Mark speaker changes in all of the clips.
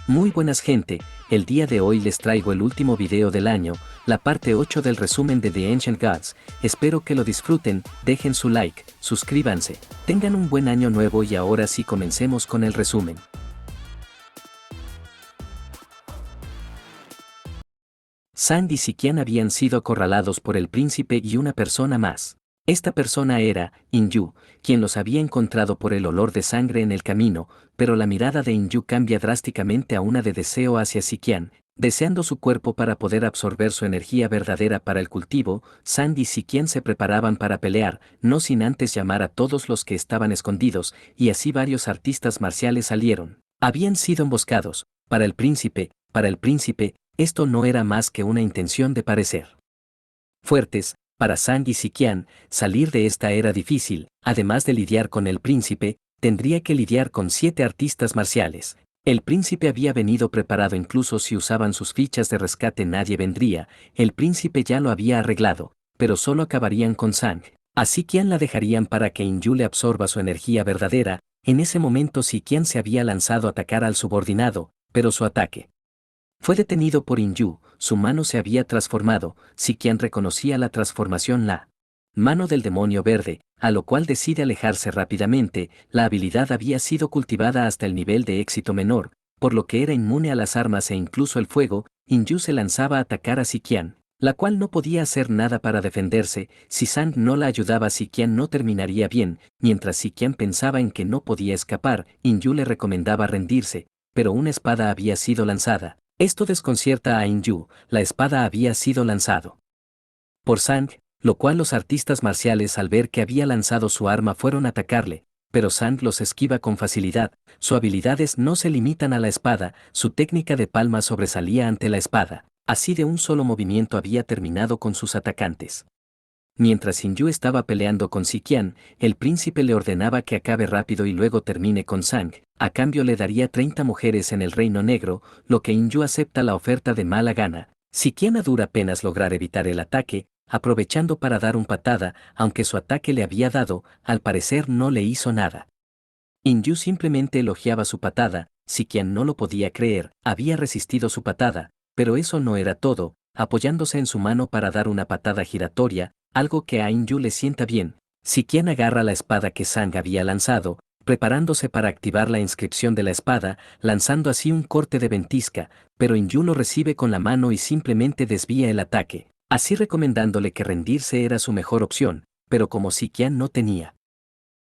Speaker 1: Muy buenas gente, el día de hoy les traigo el último video del año, la parte 8 del resumen de The Ancient Gods. Espero que lo disfruten, dejen su like, suscríbanse, tengan un buen año nuevo y ahora sí comencemos con el resumen. Sang y Sikian habían sido acorralados por el príncipe y una persona más. Esta persona era Inyu, quien los había encontrado por el olor de sangre en el camino, pero la mirada de Inyu cambia drásticamente a una de deseo hacia Sikian, deseando su cuerpo para poder absorber su energía verdadera para el cultivo. Sang y Sikian se preparaban para pelear, no sin antes llamar a todos los que estaban escondidos, y así varios artistas marciales salieron. Habían sido emboscados. Para el príncipe, esto no era más que una intención de parecer fuertes. Para Sang y Sikian, salir de esta era difícil. Además de lidiar con el príncipe, tendría que lidiar con 7 artistas marciales. El príncipe había venido preparado, incluso si usaban sus fichas de rescate nadie vendría. El príncipe ya lo había arreglado, pero solo acabarían con Sang. A Sikian la dejarían para que Inyu le absorba su energía verdadera. En ese momento Sikian se había lanzado a atacar al subordinado, pero su ataque fue detenido por Inyu. Su mano se había transformado. Sikian reconocía la transformación, la mano del demonio verde, a lo cual decide alejarse rápidamente. La habilidad había sido cultivada hasta el nivel de éxito menor, por lo que era inmune a las armas e incluso el fuego. Inyu se lanzaba a atacar a Sikian, la cual no podía hacer nada para defenderse. Si Sang no la ayudaba, Sikian no terminaría bien. Mientras Sikian pensaba en que no podía escapar, Inyu le recomendaba rendirse, pero una espada había sido lanzada. Esto desconcierta a Inyu. La espada había sido lanzado por Sang, lo cual los artistas marciales, al ver que había lanzado su arma, fueron a atacarle, pero Sang los esquiva con facilidad. Sus habilidades no se limitan a la espada, su técnica de palma sobresalía ante la espada. Así de un solo movimiento había terminado con sus atacantes. Mientras Inyu estaba peleando con Sikian, el príncipe le ordenaba que acabe rápido y luego termine con Sang. A cambio le daría 30 mujeres en el Reino Negro, lo que Inyu acepta la oferta de mala gana. Sikian a dura penas lograr evitar el ataque, aprovechando para dar un patada, aunque su ataque le había dado, al parecer no le hizo nada. Inyu simplemente elogiaba su patada. Sikian no lo podía creer, había resistido su patada, pero eso no era todo. Apoyándose en su mano para dar una patada giratoria, algo que a Inyu le sienta bien, Sikian agarra la espada que Sang había lanzado, preparándose para activar la inscripción de la espada, lanzando así un corte de ventisca, pero Inyu lo recibe con la mano y simplemente desvía el ataque, así recomendándole que rendirse era su mejor opción, pero como Sikian no tenía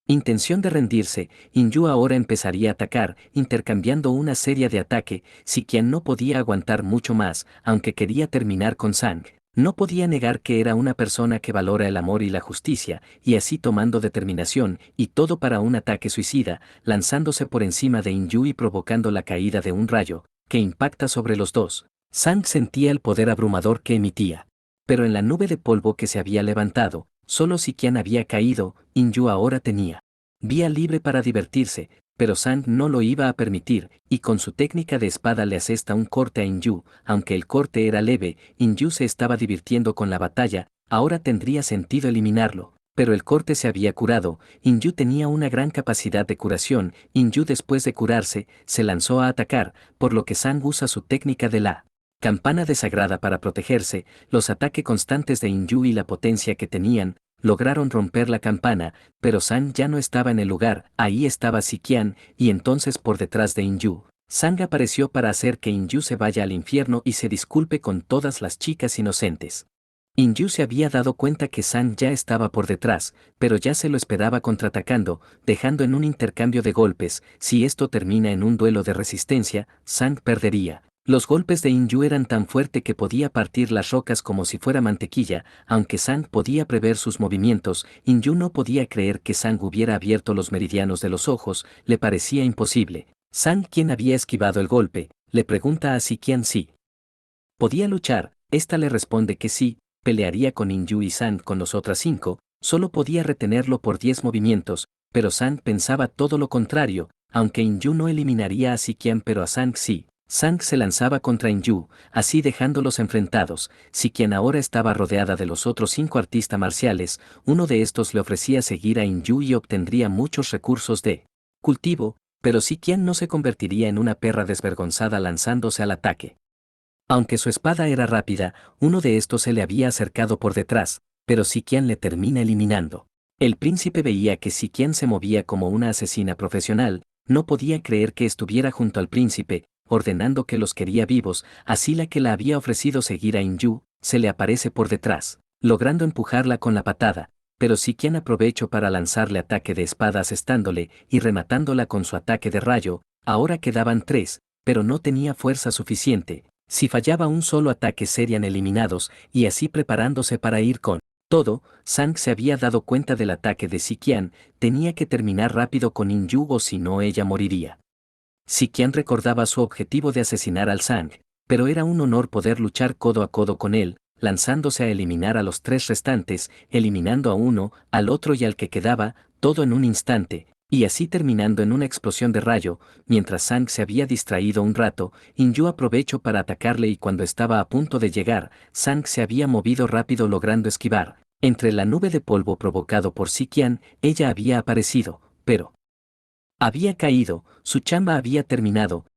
Speaker 1: intención de rendirse, Inyu ahora empezaría a atacar, intercambiando una serie de ataque. Sikian no podía aguantar mucho más, aunque quería terminar con Sang. No podía negar que era una persona que valora el amor y la justicia, y así tomando determinación, y todo para un ataque suicida, lanzándose por encima de Inyu y provocando la caída de un rayo, que impacta sobre los dos. Sang sentía el poder abrumador que emitía. Pero en la nube de polvo que se había levantado, solo Sikian había caído. Inyu ahora tenía vía libre para divertirse, pero Sang no lo iba a permitir, y con su técnica de espada le asesta un corte a Inyu. Aunque el corte era leve, Inyu se estaba divirtiendo con la batalla. Ahora tendría sentido eliminarlo, pero el corte se había curado. Inyu tenía una gran capacidad de curación. Inyu, después de curarse, se lanzó a atacar, por lo que Sang usa su técnica de la campana desagrada para protegerse. Los ataques constantes de Inyu y la potencia que tenían lograron romper la campana, pero Sang ya no estaba en el lugar. Ahí estaba Sikian, y entonces por detrás de Inyu, Sang apareció para hacer que Inyu se vaya al infierno y se disculpe con todas las chicas inocentes. Inyu se había dado cuenta que Sang ya estaba por detrás, pero ya se lo esperaba contraatacando, dejando en un intercambio de golpes. Si esto termina en un duelo de resistencia, Sang perdería. Los golpes de Inyu eran tan fuertes que podía partir las rocas como si fuera mantequilla. Aunque Sang podía prever sus movimientos, Inyu no podía creer que Sang hubiera abierto los meridianos de los ojos. Le parecía imposible. Sang, quien había esquivado el golpe, le pregunta a Sikian si podía luchar. Esta le responde que sí, pelearía con Inyu, y Sang con los otras 5, solo podía retenerlo por 10 movimientos, pero Sang pensaba todo lo contrario. Aunque Inyu no eliminaría a Sikian, pero a Sang sí. Sang se lanzaba contra Inyu, así dejándolos enfrentados. Sikian ahora estaba rodeada de los otros 5 artistas marciales. Uno de estos le ofrecía seguir a Inyu y obtendría muchos recursos de cultivo. Pero Si Qian no se convertiría en una perra desvergonzada lanzándose al ataque. Aunque su espada era rápida, uno de estos se le había acercado por detrás, pero Si Qian le termina eliminando. El príncipe veía que Si Qian se movía como una asesina profesional, no podía creer que estuviera junto al príncipe, ordenando que los quería vivos, así la que la había ofrecido seguir a Inyu, se le aparece por detrás, logrando empujarla con la patada, pero Si Qian aprovechó para lanzarle ataque de espada asestándole y rematándola con su ataque de rayo. Ahora quedaban tres, pero no tenía fuerza suficiente. Si fallaba un solo ataque serían eliminados, y así preparándose para ir con todo. Sang se había dado cuenta del ataque de Si Qian, tenía que terminar rápido con Inyu o si no ella moriría. Si Qian recordaba su objetivo de asesinar al Sang, pero era un honor poder luchar codo a codo con él, lanzándose a eliminar a los tres restantes, eliminando a uno, al otro y al que quedaba, todo en un instante, y así terminando en una explosión de rayo. Mientras Sang se había distraído un rato, Inyu aprovechó para atacarle y cuando estaba a punto de llegar, Sang se había movido rápido logrando esquivar. Entre la nube de polvo provocado por Si Qian, ella había aparecido, pero había caído, su chamba había terminado.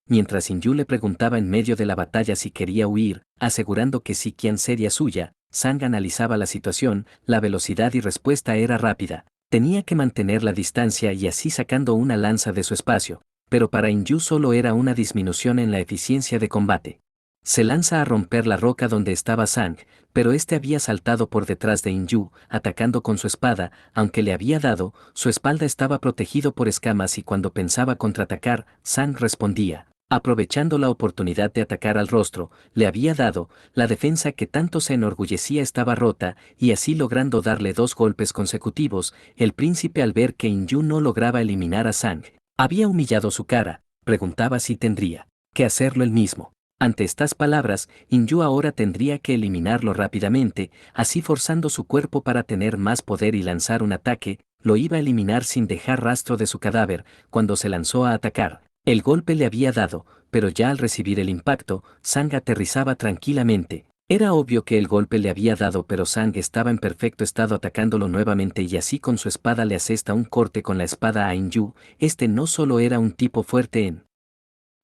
Speaker 1: Mientras Inyu le preguntaba en medio de la batalla si quería huir, asegurando que Si Qian sería suya, Sang analizaba la situación, la velocidad y respuesta era rápida. Tenía que mantener la distancia y así sacando una lanza de su espacio, pero para Inyu solo era una disminución en la eficiencia de combate. Se lanza a romper la roca donde estaba Sang, pero este había saltado por detrás de Inyu, atacando con su espada. Aunque le había dado, su espalda estaba protegido por escamas y cuando pensaba contraatacar, Sang respondía. Aprovechando la oportunidad de atacar al rostro, le había dado, la defensa que tanto se enorgullecía estaba rota, y así logrando darle 2 golpes consecutivos. El príncipe al ver que Inyu no lograba eliminar a Sang, había humillado su cara, preguntaba si tendría que hacerlo él mismo. Ante estas palabras, Inyu ahora tendría que eliminarlo rápidamente, así forzando su cuerpo para tener más poder y lanzar un ataque. Lo iba a eliminar sin dejar rastro de su cadáver. Cuando se lanzó a atacar, el golpe le había dado, pero ya al recibir el impacto, Sang aterrizaba tranquilamente. Era obvio que el golpe le había dado, pero Sang estaba en perfecto estado atacándolo nuevamente y así con su espada le asesta un corte con la espada a Inyu. Este no solo era un tipo fuerte en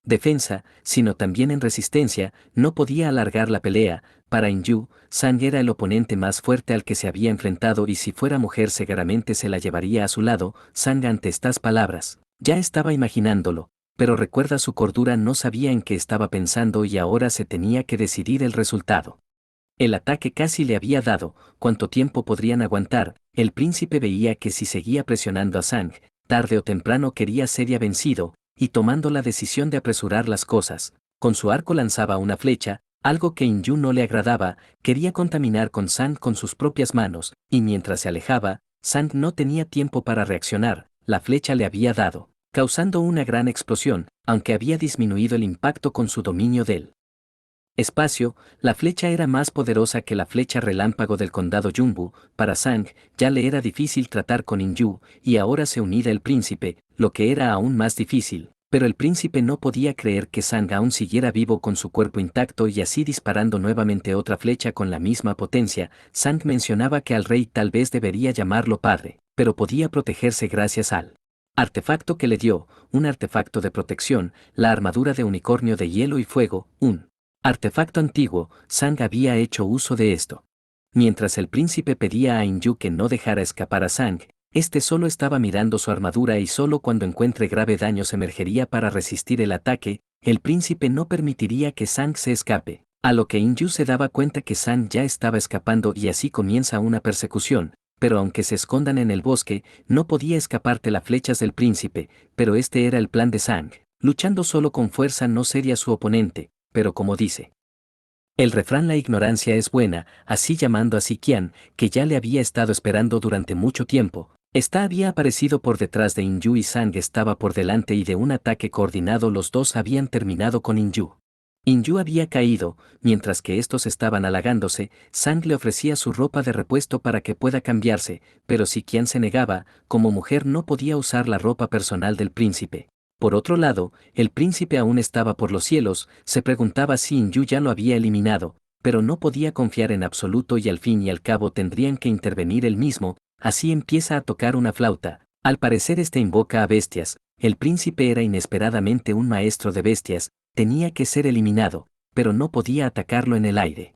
Speaker 1: defensa, sino también en resistencia, no podía alargar la pelea. Para Inyu, Sang era el oponente más fuerte al que se había enfrentado y si fuera mujer seguramente se la llevaría a su lado. Sang ante estas palabras, ya estaba imaginándolo, pero recuerda su cordura, no sabía en qué estaba pensando y ahora se tenía que decidir el resultado. El ataque casi le había dado. ¿Cuánto tiempo podrían aguantar? El príncipe veía que si seguía presionando a Sang, tarde o temprano sería vencido, y tomando la decisión de apresurar las cosas, con su arco lanzaba una flecha, algo que Inyu no le agradaba. Quería contaminar con Sang con sus propias manos, y mientras se alejaba, Sang no tenía tiempo para reaccionar. La flecha le había dado, causando una gran explosión, aunque había disminuido el impacto con su dominio del espacio. La flecha era más poderosa que la flecha relámpago del condado Yunbu. Para Sang, ya le era difícil tratar con Inyu, y ahora se unía el príncipe, lo que era aún más difícil. Pero el príncipe no podía creer que Sang aún siguiera vivo con su cuerpo intacto y así disparando nuevamente otra flecha con la misma potencia. Sang mencionaba que al rey tal vez debería llamarlo padre, pero podía protegerse gracias al artefacto que le dio, un artefacto de protección, la armadura de unicornio de hielo y fuego, un artefacto antiguo. Sang había hecho uso de esto. Mientras el príncipe pedía a Inyu que no dejara escapar a Sang, este solo estaba mirando su armadura y solo cuando encuentre grave daño se emergería para resistir el ataque. El príncipe no permitiría que Sang se escape, a lo que Inyu se daba cuenta que Sang ya estaba escapando y así comienza una persecución. Pero aunque se escondan en el bosque, no podía escaparte las flechas del príncipe, pero este era el plan de Sang. Luchando solo con fuerza no sería su oponente, pero como dice el refrán, la ignorancia es buena. Así llamando a Si Qian, que ya le había estado esperando durante mucho tiempo, había aparecido por detrás de Inyu y Sang estaba por delante y de un ataque coordinado los dos habían terminado con Inyu. Inyu había caído, mientras que estos estaban halagándose. Sang le ofrecía su ropa de repuesto para que pueda cambiarse, pero Si Qian se negaba. Como mujer no podía usar la ropa personal del príncipe. Por otro lado, el príncipe aún estaba por los cielos, se preguntaba si Inyu ya lo había eliminado, pero no podía confiar en absoluto y al fin y al cabo tendrían que intervenir él mismo. Así empieza a tocar una flauta. Al parecer invoca a bestias, el príncipe era inesperadamente un maestro de bestias, tenía que ser eliminado, pero no podía atacarlo en el aire.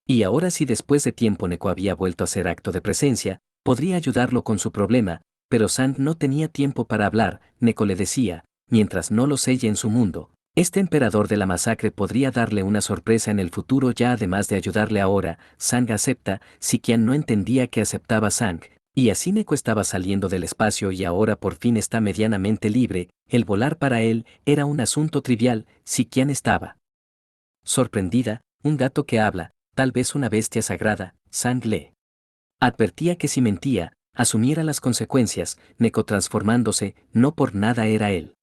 Speaker 1: Y ahora si después de tiempo Neko había vuelto a hacer acto de presencia, podría ayudarlo con su problema, pero Sang no tenía tiempo para hablar. Neko le decía, mientras no lo selle en su mundo, este emperador de la masacre podría darle una sorpresa en el futuro ya además de ayudarle ahora. Sang acepta. Si Qian no entendía que aceptaba Sang, y así Neko estaba saliendo del espacio y ahora por fin está medianamente libre, el volar para él era un asunto trivial. Si Qian estaba sorprendida, un gato que habla, tal vez una bestia sagrada. Sang le advertía que si mentía, asumiera las consecuencias. Neko transformándose, no por nada era él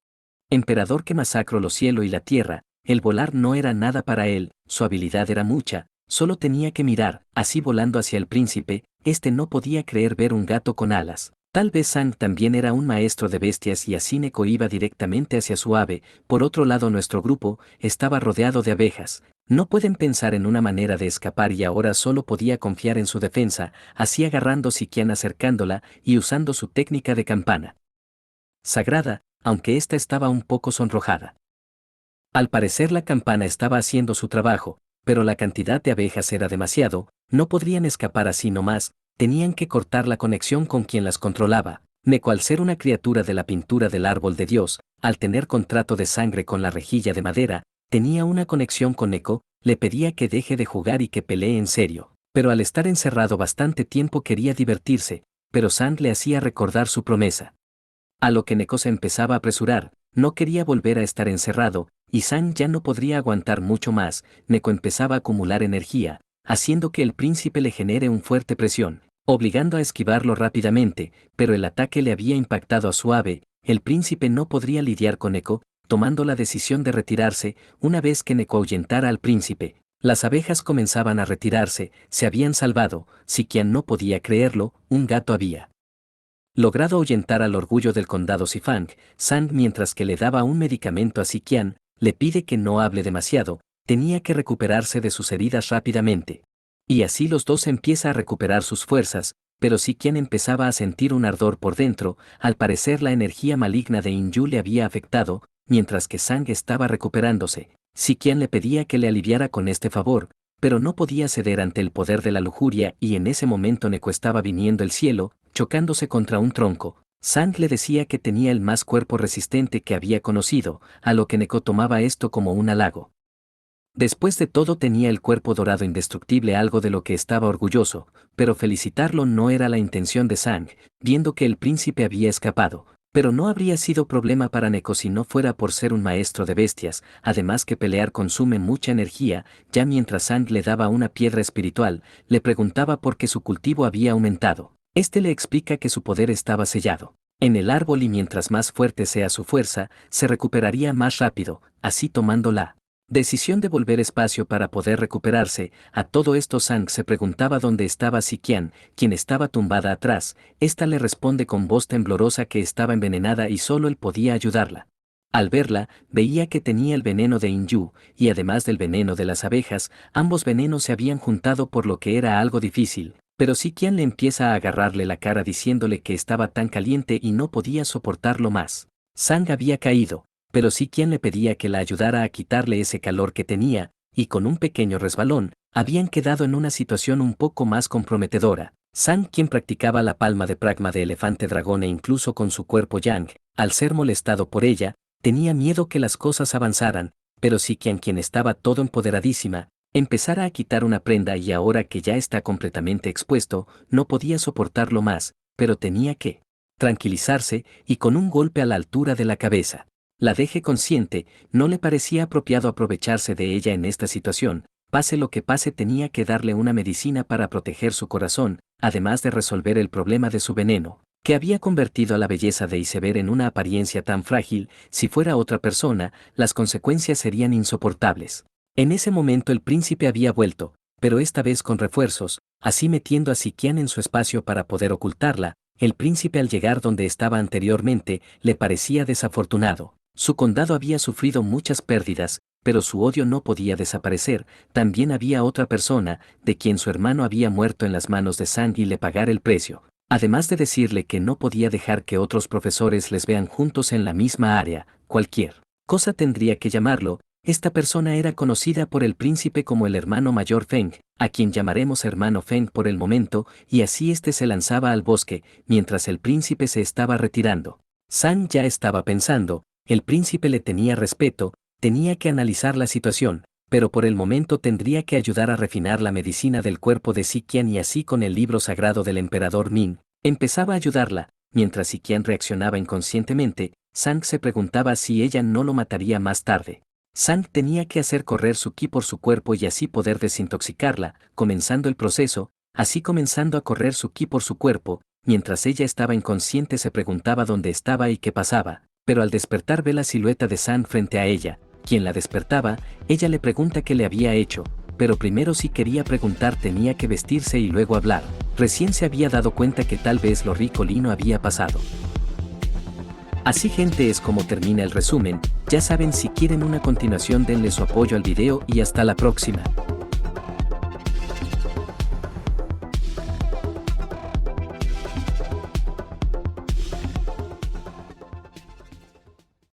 Speaker 1: emperador que masacró los cielos y la tierra. El volar no era nada para él, su habilidad era mucha, solo tenía que mirar, así volando hacia el príncipe. Este no podía creer ver un gato con alas. Tal vez Sang también era un maestro de bestias y así Neko iba directamente hacia su ave. Por otro lado nuestro grupo estaba rodeado de abejas. No pueden pensar en una manera de escapar y ahora solo podía confiar en su defensa, así agarrando Siquian acercándola y usando su técnica de campana sagrada, aunque ésta estaba un poco sonrojada. Al parecer la campana estaba haciendo su trabajo, pero la cantidad de abejas era demasiado, no podrían escapar así nomás, tenían que cortar la conexión con quien las controlaba. Neko al ser una criatura de la pintura del árbol de Dios, al tener contrato de sangre con la rejilla de madera, tenía una conexión con Neko, le pedía que deje de jugar y que pelee en serio, pero al estar encerrado bastante tiempo quería divertirse, pero Sang le hacía recordar su promesa. A lo que Neko se empezaba a apresurar, no quería volver a estar encerrado, y Sang ya no podría aguantar mucho más. Neko empezaba a acumular energía, haciendo que el príncipe le genere una fuerte presión, obligando a esquivarlo rápidamente, pero el ataque le había impactado a su ave. El príncipe no podría lidiar con Neko, tomando la decisión de retirarse. Una vez que Neko ahuyentara al príncipe, las abejas comenzaban a retirarse, se habían salvado. Si quien no podía creerlo, un gato había logrado ahuyentar al orgullo del condado Sifang. Sang, mientras que le daba un medicamento a Siquian, le pide que no hable demasiado, tenía que recuperarse de sus heridas rápidamente. Y así los dos empieza a recuperar sus fuerzas, pero Siquian empezaba a sentir un ardor por dentro. Al parecer la energía maligna de Inyu le había afectado, mientras que Sang estaba recuperándose. Siquian le pedía que le aliviara con este favor, pero no podía ceder ante el poder de la lujuria y en ese momento Neko estaba viniendo el cielo, chocándose contra un tronco. Sang le decía que tenía el más cuerpo resistente que había conocido, a lo que Neko tomaba esto como un halago. Después de todo tenía el cuerpo dorado indestructible, algo de lo que estaba orgulloso, pero felicitarlo no era la intención de Sang, viendo que el príncipe había escapado. Pero no habría sido problema para Neko si no fuera por ser un maestro de bestias, además que pelear consume mucha energía. Ya mientras Sang le daba una piedra espiritual, le preguntaba por qué su cultivo había aumentado. Este le explica que su poder estaba sellado en el árbol y mientras más fuerte sea su fuerza, se recuperaría más rápido, así tomando la decisión de volver espacio para poder recuperarse. A todo esto Sang se preguntaba dónde estaba Siquian, quien estaba tumbada atrás. Esta le responde con voz temblorosa que estaba envenenada y solo él podía ayudarla. Al verla, veía que tenía el veneno de Inyu, y además del veneno de las abejas, ambos venenos se habían juntado por lo que era algo difícil. Pero Siquian le empieza a agarrarle la cara diciéndole que estaba tan caliente y no podía soportarlo más. Sang había caído, pero Siquian le pedía que la ayudara a quitarle ese calor que tenía, y con un pequeño resbalón, habían quedado en una situación un poco más comprometedora. Sang, quien practicaba la palma de pragma de elefante dragón e incluso con su cuerpo yang, al ser molestado por ella, tenía miedo que las cosas avanzaran, pero Siquian, quien estaba todo empoderadísima, empezara a quitar una prenda y ahora que ya está completamente expuesto, no podía soportarlo más, pero tenía que tranquilizarse y con un golpe a la altura de la cabeza la deje consciente. No le parecía apropiado aprovecharse de ella en esta situación. Pase lo que pase tenía que darle una medicina para proteger su corazón, además de resolver el problema de su veneno, que había convertido a la belleza de Iceberg en una apariencia tan frágil. Si fuera otra persona, las consecuencias serían insoportables. En ese momento el príncipe había vuelto, pero esta vez con refuerzos, así metiendo a Siquian en su espacio para poder ocultarla. El príncipe al llegar donde estaba anteriormente, le parecía desafortunado. Su condado había sufrido muchas pérdidas, pero su odio no podía desaparecer. También había otra persona, de quien su hermano había muerto en las manos de Sang y le pagara el precio. Además de decirle que no podía dejar que otros profesores les vean juntos en la misma área, cualquier cosa tendría que llamarlo. Esta persona era conocida por el príncipe como el hermano mayor Feng, a quien llamaremos hermano Feng por el momento, y así este se lanzaba al bosque, mientras el príncipe se estaba retirando. San ya estaba pensando, el príncipe le tenía respeto, tenía que analizar la situación, pero por el momento tendría que ayudar a refinar la medicina del cuerpo de Siqian y así con el libro sagrado del emperador Ming, empezaba a ayudarla, mientras Siqian reaccionaba inconscientemente, Sang se preguntaba si ella no lo mataría más tarde. Sang tenía que hacer correr su ki por su cuerpo y así poder desintoxicarla, comenzando el proceso, así comenzando a correr su ki por su cuerpo, mientras ella estaba inconsciente se preguntaba dónde estaba y qué pasaba, pero al despertar ve la silueta de Sang frente a ella, quien la despertaba, ella le pregunta qué le había hecho, pero primero si quería preguntar tenía que vestirse y luego hablar, recién se había dado cuenta que tal vez lo rico Lino había pasado. Así gente es como termina el resumen, ya saben si quieren una continuación denle su apoyo al video y hasta la próxima.